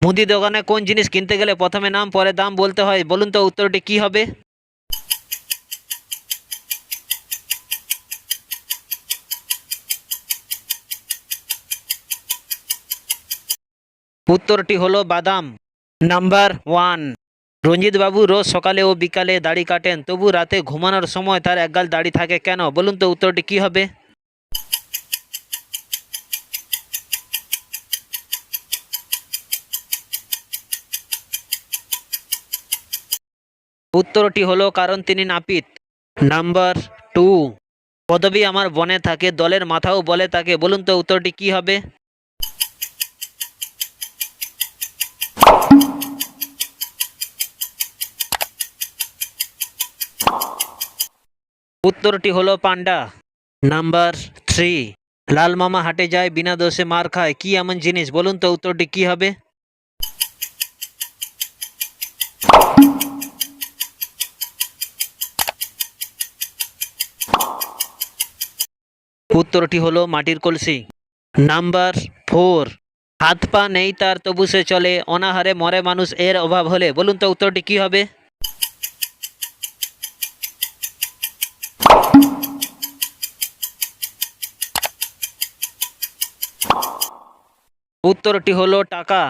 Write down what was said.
মুদি দোকানে কোন জিনিস কিনতে গেলে প্রথমে নাম পরে দাম বলতে হয়, বলুন তো উত্তরটি কি হবে? উত্তরটি হলো বাদাম। Number one. রঞ্জিত বাবু রোজ সকালে ও বিকালে দাড়ি কাটেন, তবু রাতে ঘুমানোর সময় তার একগাল দাড়ি থাকে কেন, বলুন তো উত্তরটি কি হবে? উত্তরটি হলো কারণ তিনি নাপিত। Number two. পদবী আমার বনে থাকে, দলের মাথাও বলে তাকে, বলুন তো উত্তরটি কি হবে? উত্তরটি হলো পান্ডা। Number three. লাল মামা হাটে যায় বিনা দোষে মার খায়, কি এমন জিনিস, বলুন তো উত্তরটি কি হবে? উত্তরটি হলো মাটির কলসি। Number four. হাত পা নেই তার তবু সে চলে, অনাহারে মরে মানুষ এর অভাব হলে, বলুন তো উত্তরটি কি হবে? উত্তরটি হলো টাকা।